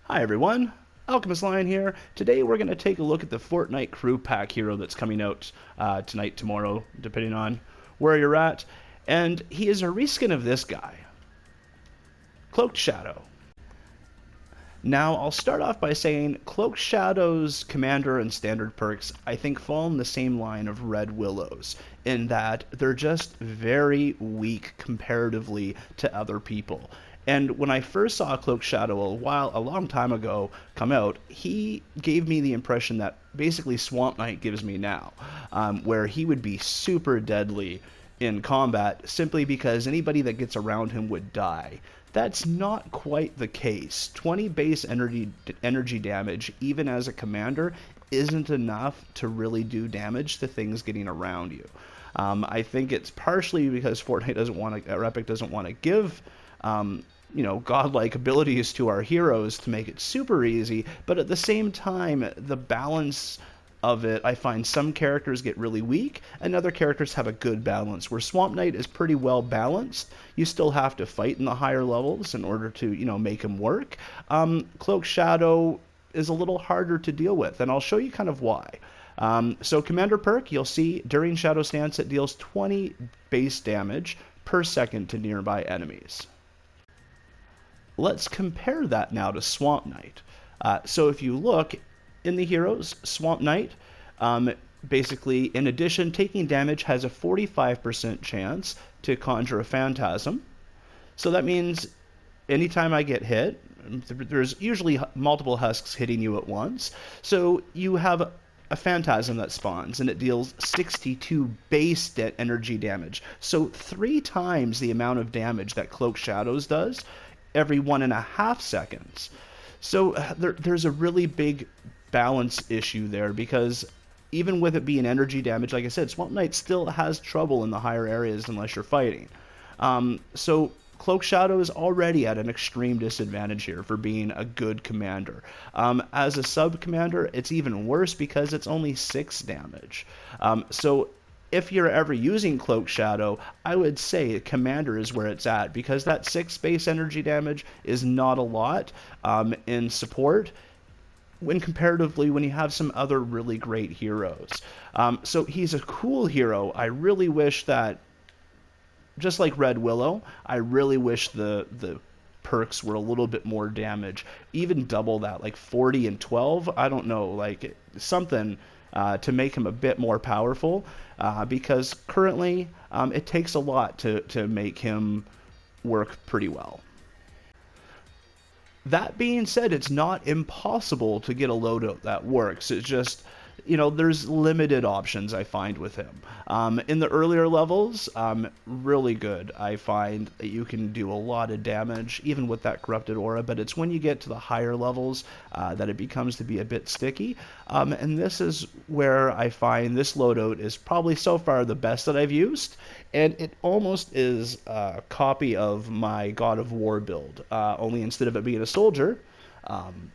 Hi everyone, Alchemist Lion here. Today we're going to take a look at the Fortnite Crew Pack Hero that's coming out tonight, tomorrow, depending on where you're at. And he is a reskin of this guy, Cloaked Shadow. Now, I'll start off by saying Cloaked Shadow's commander and standard perks, I think, fall in the same line of Red Willow's, in that they're just very weak comparatively to other people. And when I first saw Cloaked Shadow a long time ago come out, he gave me the impression that basically Swamp Knight gives me now, where he would be super deadly in combat simply because anybody that gets around him would die. That's not quite the case. 20 base energy damage, even as a commander, isn't enough to really do damage to things getting around you. I think it's partially because Fortnite doesn't want to, or Epic doesn't want to give, godlike abilities to our heroes to make it super easy, but at the same time, the balance of it, I find some characters get really weak and other characters have a good balance. Where Swamp Knight is pretty well balanced, you still have to fight in the higher levels in order to, make him work. Cloaked Shadow is a little harder to deal with, and I'll show you kind of why. So Commander perk, you'll see during Shadow Stance it deals 20 base damage per second to nearby enemies. Let's compare that now to Swamp Knight. So if you look in the heroes, Swamp Knight, basically, in addition, taking damage has a 45% chance to conjure a phantasm. So that means anytime I get hit, there's usually multiple husks hitting you at once. So you have a phantasm that spawns, and it deals 62 base energy damage. So 3 times the amount of damage that Cloaked Shadows does every 1.5 seconds. So there's a really big balance issue there, because even with it being energy damage, like I said, Swamp Knight still has trouble in the higher areas unless you're fighting. So Cloaked Shadow is already at an extreme disadvantage here for being a good commander. As a sub-commander, it's even worse because it's only 6 damage. So if you're ever using Cloaked Shadow, I would say Commander is where it's at, because that 6 base energy damage is not a lot in support when comparatively when you have some other really great heroes. So he's a cool hero. I really wish that, just like Red Willow, I really wish the perks were a little bit more damage. Even double that, like 40 and 12, I don't know, like something to make him a bit more powerful, because currently it takes a lot to make him work pretty well. That being said, it's not impossible to get a loadout that works. It's just, there's limited options I find with him. In the earlier levels, really good. I find that you can do a lot of damage, even with that corrupted aura, but it's when you get to the higher levels that it becomes to be a bit sticky. And this is where I find this loadout is probably so far the best that I've used, and it almost is a copy of my God of War build, only instead of it being a soldier,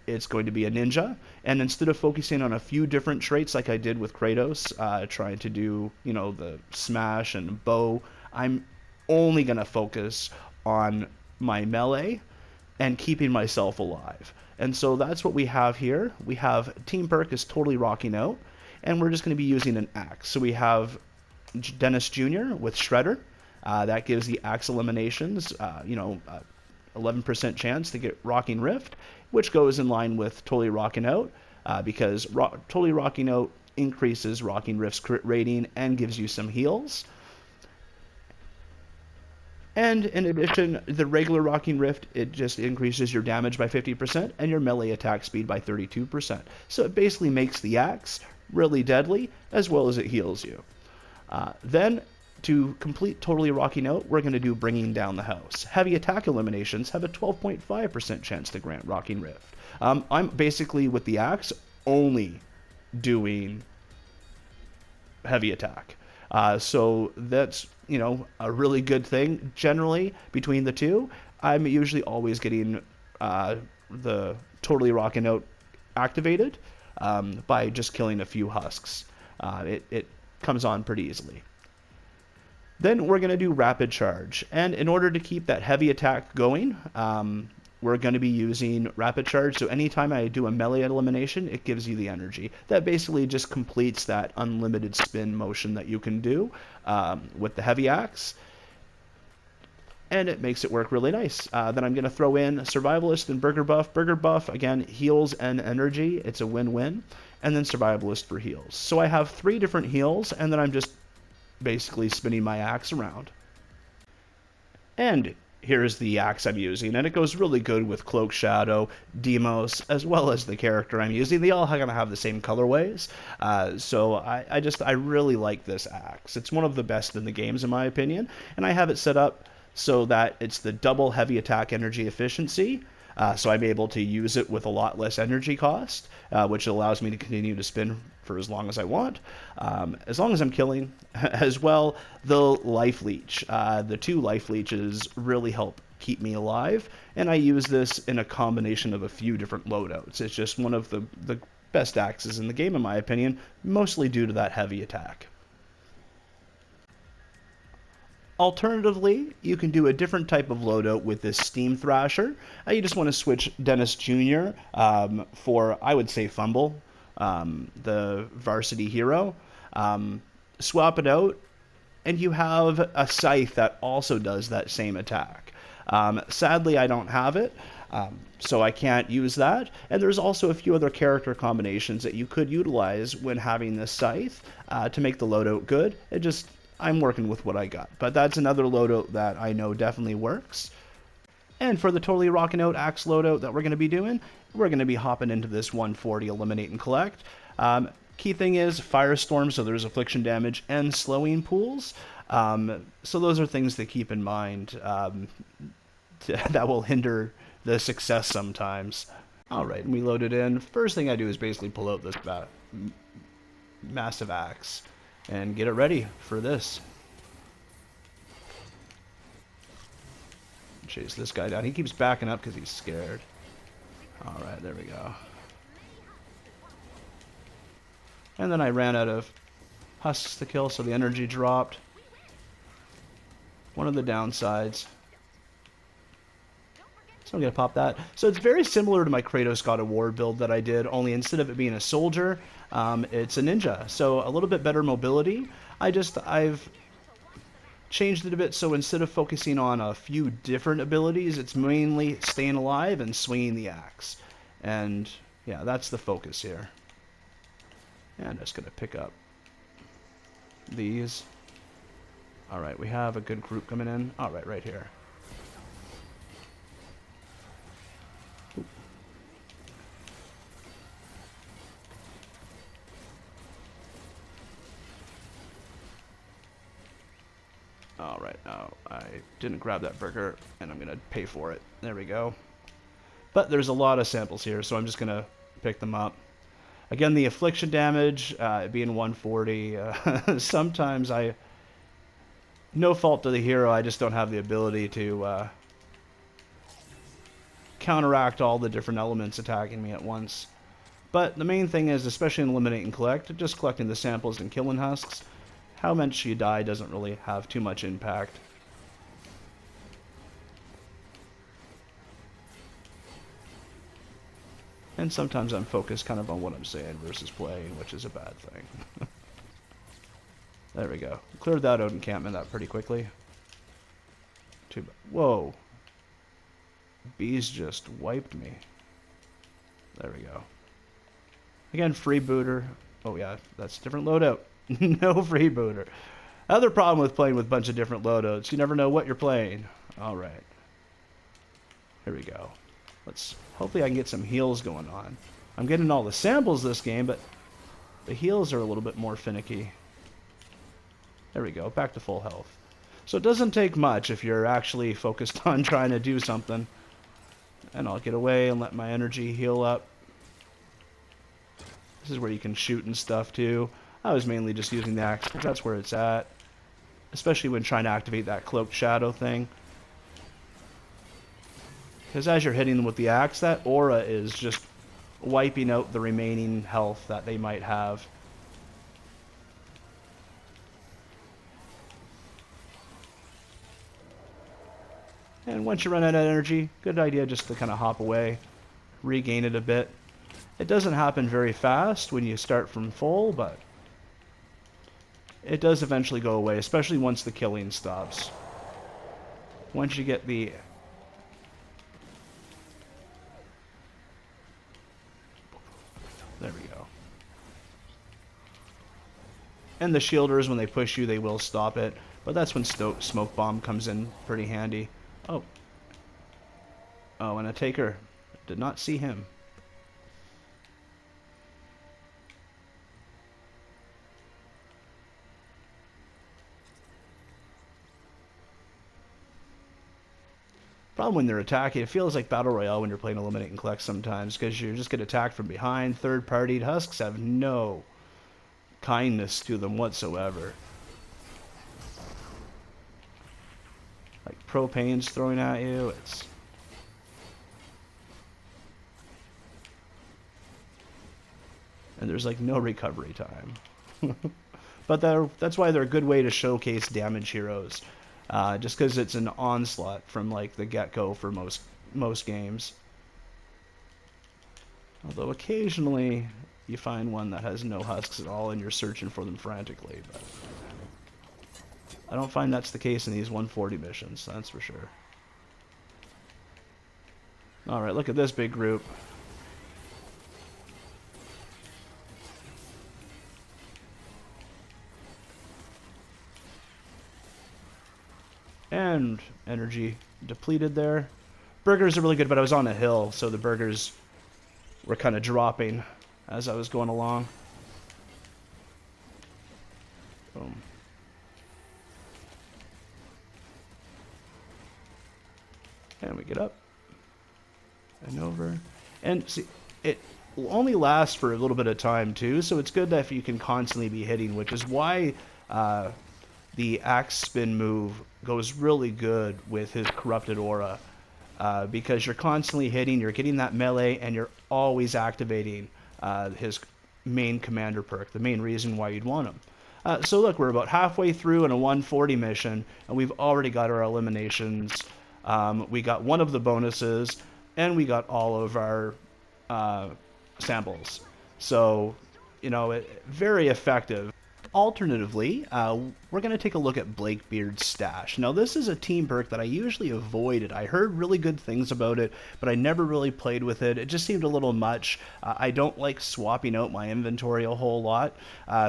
it's going to be a ninja, and instead of focusing on a few different traits like I did with Kratos, trying to do, the smash and bow, I'm only going to focus on my melee and keeping myself alive. And so that's what we have here. We have Team Perk is totally rocking out, and we're just going to be using an axe. So we have Dennis Jr. with Shredder. That gives the axe eliminations, 11% chance to get Rocking Rift, which goes in line with Totally Rocking Out, because Totally Rocking Out increases Rocking Rift's crit rating and gives you some heals. And in addition, the regular Rocking Rift, it just increases your damage by 50% and your melee attack speed by 32%. So it basically makes the axe really deadly, as well as it heals you. Then, to complete Totally Rocking Out, we're going to do Bringing Down the House. Heavy attack eliminations have a 12.5% chance to grant Rocking Rift. I'm basically, with the axe, only doing heavy attack. So that's, a really good thing. Generally, between the two, I'm usually always getting the Totally Rocking Out activated by just killing a few husks. It comes on pretty easily. Then we're going to do Rapid Charge, and in order to keep that heavy attack going, we're going to be using rapid charge. So anytime I do a melee elimination, it gives you the energy. That basically just completes that unlimited spin motion that you can do with the heavy axe. And it makes it work really nice. Then I'm going to throw in Survivalist and Burger Buff. Burger Buff, again, heals and energy. It's a win-win. And then Survivalist for heals. So I have 3 different heals, and then I'm just basically spinning my axe around. And here's the axe I'm using, and it goes really good with Cloaked Shadow, Deimos, as well as the character I'm using. They all are going to have the same colorways, so I really like this axe. It's one of the best in the games, in my opinion, and I have it set up so that it's the double heavy attack energy efficiency, so I'm able to use it with a lot less energy cost, which allows me to continue to spin for as long as I want, as long as I'm killing. As well, the life leech. The 2 life leeches really help keep me alive, and I use this in a combination of a few different loadouts. It's just one of the best axes in the game, in my opinion, mostly due to that heavy attack. Alternatively, you can do a different type of loadout with this Steam Thrasher. You just want to switch Dennis Jr. For, I would say, Fumble, the varsity hero. Swap it out, and you have a scythe that also does that same attack. Sadly, I don't have it, so I can't use that. And there's also a few other character combinations that you could utilize when having this scythe to make the loadout good. I'm working with what I got. But that's another loadout that I know definitely works. And for the totally rocking out axe loadout that we're going to be doing, we're going to be hopping into this 140 eliminate and collect. Key thing is firestorm, so there's affliction damage and slowing pools. So those are things to keep in mind that will hinder the success sometimes. Alright, and we load it in. First thing I do is basically pull out this massive axe and get it ready for this. Chase this guy down. He keeps backing up because he's scared. Alright, there we go. And then I ran out of husks to kill, so the energy dropped. One of the downsides. So I'm going to pop that. So it's very similar to my Kratos God of War build that I did, only instead of it being a soldier, it's a ninja. So a little bit better mobility. I've changed it a bit, so instead of focusing on a few different abilities, it's mainly staying alive and swinging the axe. And yeah, that's the focus here. And I'm just going to pick up these. Alright, we have a good group coming in. Alright, right here. Alright, now I didn't grab that burger, and I'm going to pay for it. There we go. But there's a lot of samples here, so I'm just going to pick them up. Again, the affliction damage, being 140, sometimes no fault to the hero, I just don't have the ability to counteract all the different elements attacking me at once. But the main thing is, especially in Eliminate and Collect, just collecting the samples and killing husks, how much you die doesn't really have too much impact. And sometimes I'm focused kind of on what I'm saying versus playing, which is a bad thing. There we go. Cleared that out encampment that pretty quickly. Whoa. Bees just wiped me. There we go. Again, freebooter. Oh yeah, that's a different loadout. No freebooter. Other problem with playing with a bunch of different loadouts, you never know what you're playing. Alright. Here we go. Hopefully I can get some heals going on. I'm getting all the samples this game, but the heals are a little bit more finicky. There we go, back to full health. So it doesn't take much if you're actually focused on trying to do something. And I'll get away and let my energy heal up. This is where you can shoot and stuff too. I was mainly just using the axe, because that's where it's at. Especially when trying to activate that Cloaked Shadow thing. Because as you're hitting them with the axe, that aura is just wiping out the remaining health that they might have. And once you run out of energy, good idea just to kind of hop away, regain it a bit. It doesn't happen very fast when you start from full, but it does eventually go away, especially once the killing stops. Once you get the... There we go. And the shielders, when they push you, they will stop it. But that's when smoke bomb comes in pretty handy. Oh. Oh, and a taker. Did not see him. Problem when they're attacking, it feels like Battle Royale when you're playing Eliminate and Collect sometimes, because you just get attacked from behind, third-partied. Husks have no kindness to them whatsoever. Like propane's throwing at you, it's... And there's like no recovery time. But that's why they're a good way to showcase damage heroes. Just because it's an onslaught from like the get-go for most games. Although occasionally you find one that has no husks at all and you're searching for them frantically. But I don't find that's the case in these 140 missions, that's for sure. Alright, look at this big group. And energy depleted there. Burgers are really good, but I was on a hill, so the burgers were kind of dropping as I was going along. Boom. And we get up and over. And see, it will only last for a little bit of time too, so it's good that if you can constantly be hitting, which is why the axe spin move goes really good with his corrupted aura, because you're constantly hitting, you're getting that melee, and you're always activating his main commander perk, the main reason why you'd want him. So look, we're about halfway through in a 140 mission, and we've already got our eliminations. We got one of the bonuses, and we got all of our samples. So, you know, very effective. Alternatively, we're going to take a look at Blakebeard's stash. Now, this is a team perk that I usually avoided. I heard really good things about it, but I never really played with it. It just seemed a little much. I don't like swapping out my inventory a whole lot,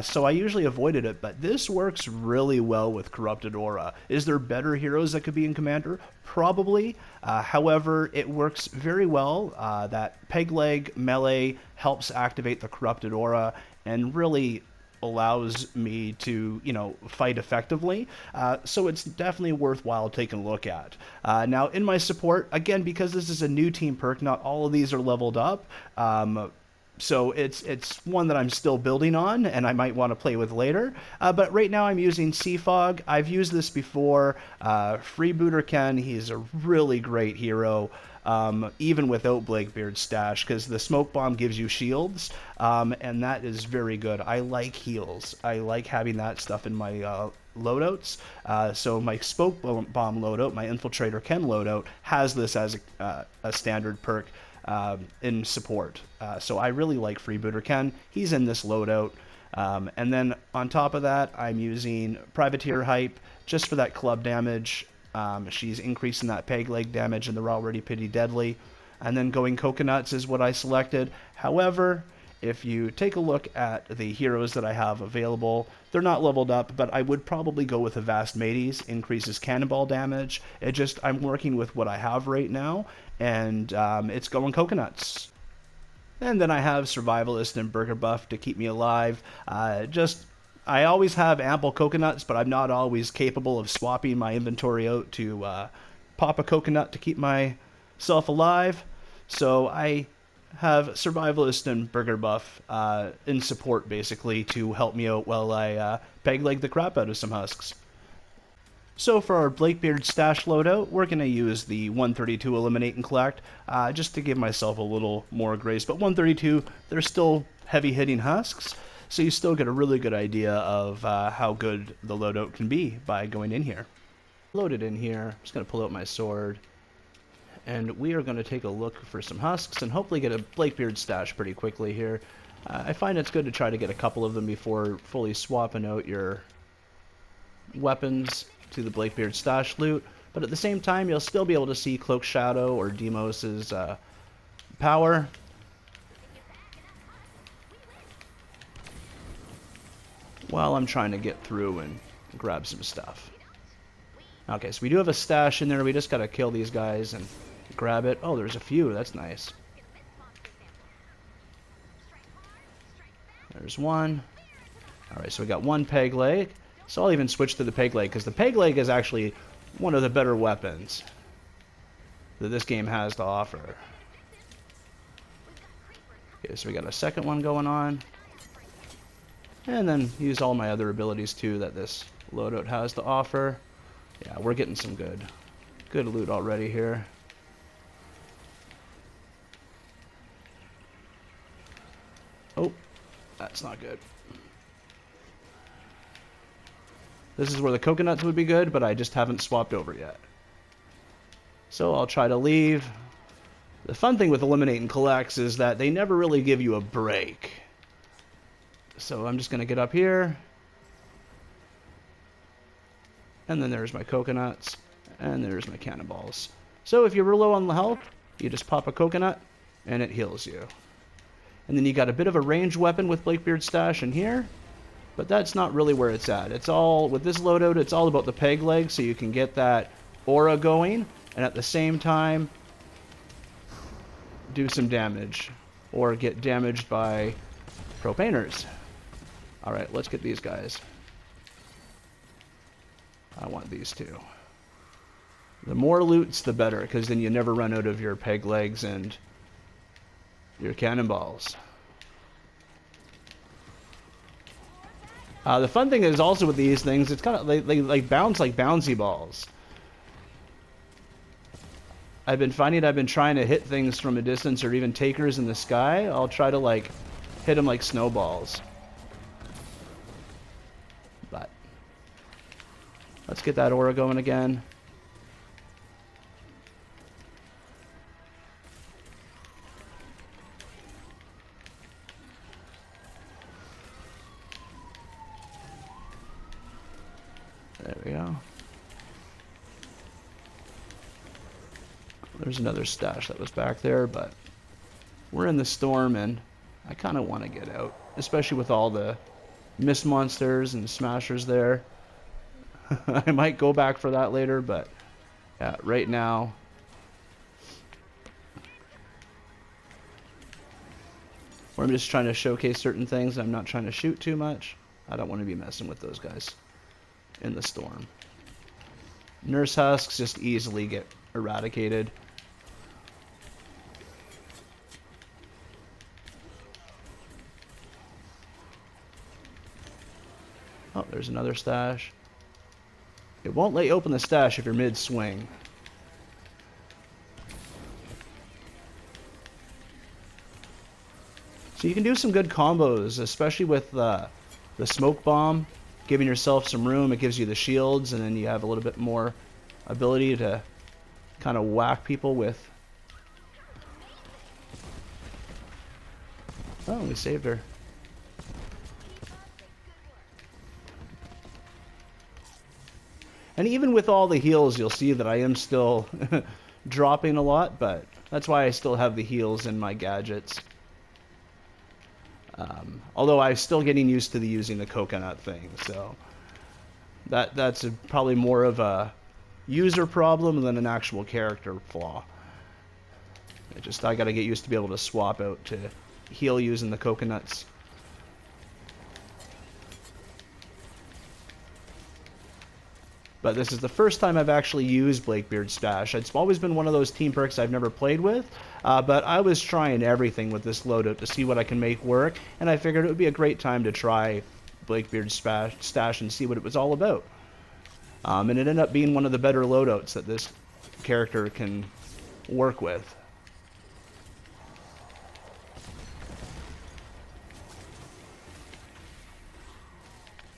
so I usually avoided it, but this works really well with Corrupted Aura. Is there better heroes that could be in Commander? Probably. However, it works very well. That peg leg melee helps activate the Corrupted Aura and really allows me to, you know, fight effectively. So it's definitely worthwhile taking a look at. Now, in my support, again, because this is a new team perk, not all of these are leveled up. So it's one that I'm still building on and I might want to play with later. But right now I'm using Sea Fog. I've used this before. Freebooter Ken, he's a really great hero. Even without Blakebeard's stash, because the smoke bomb gives you shields, and that is very good. I like heals. I like having that stuff in my loadouts. So my smoke bomb loadout, my infiltrator Ken loadout, has this as a standard perk in support. So I really like Freebooter Ken. He's in this loadout. And then on top of that, I'm using Privateer Hype just for that club damage. She's increasing that peg leg damage and they're already pretty deadly. And then going coconuts is what I selected. However, if you take a look at the heroes that I have available, they're not leveled up, but I would probably go with a Vast Mateys, increases cannonball damage. I'm working with what I have right now, and it's going coconuts. And then I have Survivalist and Burger Buff to keep me alive. I always have ample coconuts, but I'm not always capable of swapping my inventory out to pop a coconut to keep myself alive. So I have Survivalist and Burger Buff in support, basically, to help me out while I peg leg the crap out of some husks. So for our Blakebeard stash loadout, we're going to use the 132 Eliminate and Collect, just to give myself a little more grace. But 132, they're still heavy-hitting husks. So you still get a really good idea of how good the loadout can be by going in here. Loaded in here. I'm just going to pull out my sword. and we are going to take a look for some husks and hopefully get a Blakebeard stash pretty quickly here. I find it's good to try to get a couple of them before fully swapping out your weapons to the Blakebeard stash loot, but at the same time you'll still be able to see Cloaked Shadow or Deimos' power. While I'm trying to get through and grab some stuff. Okay, so we do have a stash in there. We just gotta kill these guys and grab it. Oh, there's a few. That's nice. There's one. Alright, so we got one peg leg. So I'll even switch to the peg leg, because the peg leg is actually one of the better weapons that this game has to offer. Okay, so we got a second one going on. And then use all my other abilities too that this loadout has to offer. Yeah, we're getting some good loot already here. Oh, that's not good. This is where the coconuts would be good, but I just haven't swapped over yet. So I'll try to leave. The fun thing with eliminating collects is that they never really give you a break. So I'm just going to get up here. And then there's my coconuts. And there's my cannonballs. So if you're low on health, you just pop a coconut and it heals you. And then you got a bit of a ranged weapon with Blakebeard stash in here. But that's not really where it's at. It's all, with this loadout, it's all about the peg leg, so you can get that aura going. And at the same time, do some damage. Or get damaged by propaners. Alright, let's get these guys. I want these two. The more loots, the better, because then you never run out of your peg legs and your cannonballs. The fun thing is also with these things, it's kind of they like bounce like bouncy balls. I've been finding I've been trying to hit things from a distance, or even takers in the sky. I'll try to like hit them like snowballs. But let's get that aura going again. There we go. There's another stash that was back there, but we're in the storm and I kind of want to get out, especially with all the mist monsters and smashers there. I might go back for that later, but yeah, right now I'm just trying to showcase certain things. I'm not trying to shoot too much. I don't want to be messing with those guys in the storm. Nurse husks just easily get eradicated. Oh, there's another stash. It won't let you open the stash if you're mid-swing. So you can do some good combos, especially with the smoke bomb, giving yourself some room. It gives you the shields, and then you have a little bit more ability to kind of whack people with. Oh, we saved her. And even with all the heals, you'll see that I am still dropping a lot, but that's why I still have the heals in my gadgets. Although I'm still getting used to using the coconut thing, so that's probably more of a user problem than an actual character flaw. I gotta get used to be able to swap out to heal using the coconuts. But this is the first time I've actually used Blakebeard Stash. It's always been one of those team perks I've never played with, but I was trying everything with this loadout to see what I can make work, and I figured it would be a great time to try Blakebeard Stash and see what it was all about. And it ended up being one of the better loadouts that this character can work with.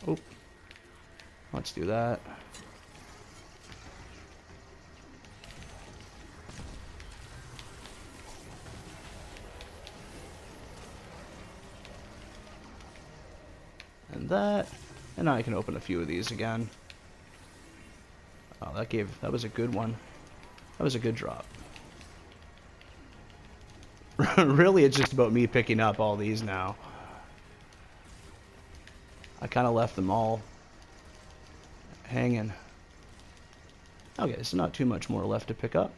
Oh, let's do that. that. And now I can open a few of these again. Oh, that was a good one. That was a good drop. Really, it's just about me picking up all these now. I kind of left them all hanging. Okay, so not too much more left to pick up.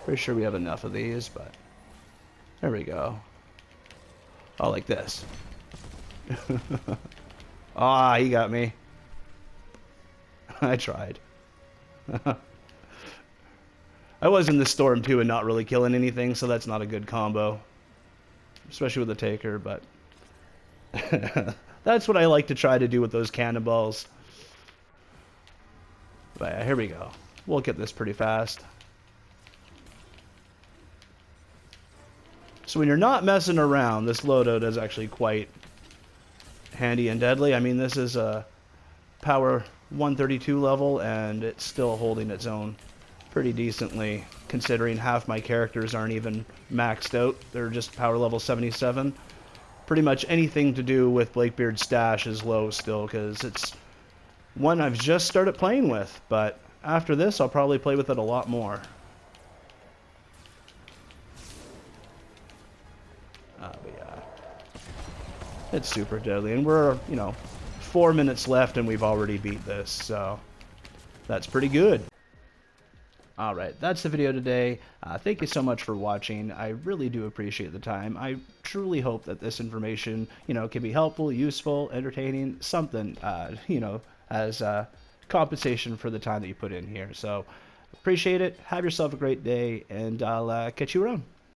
Pretty sure we have enough of these, but there we go. Oh, like this. Ah, he got me. I tried. I was in the storm too and not really killing anything, so that's not a good combo. Especially with the taker, but that's what I like to try to do with those cannonballs. But yeah, here we go. We'll get this pretty fast. So when you're not messing around, this loadout is actually quite handy and deadly. I mean, this is a power 132 level, and it's still holding its own pretty decently, considering half my characters aren't even maxed out. They're just power level 77. Pretty much anything to do with Blakebeard's stash is low still, because it's one I've just started playing with, but after this I'll probably play with it a lot more. But yeah, it's super deadly, and we're, 4 minutes left and we've already beat this, so that's pretty good. Alright, that's the video today. Thank you so much for watching. I really do appreciate the time. I truly hope that this information, can be helpful, useful, entertaining, something, as compensation for the time that you put in here. So, appreciate it. Have yourself a great day, and I'll catch you around.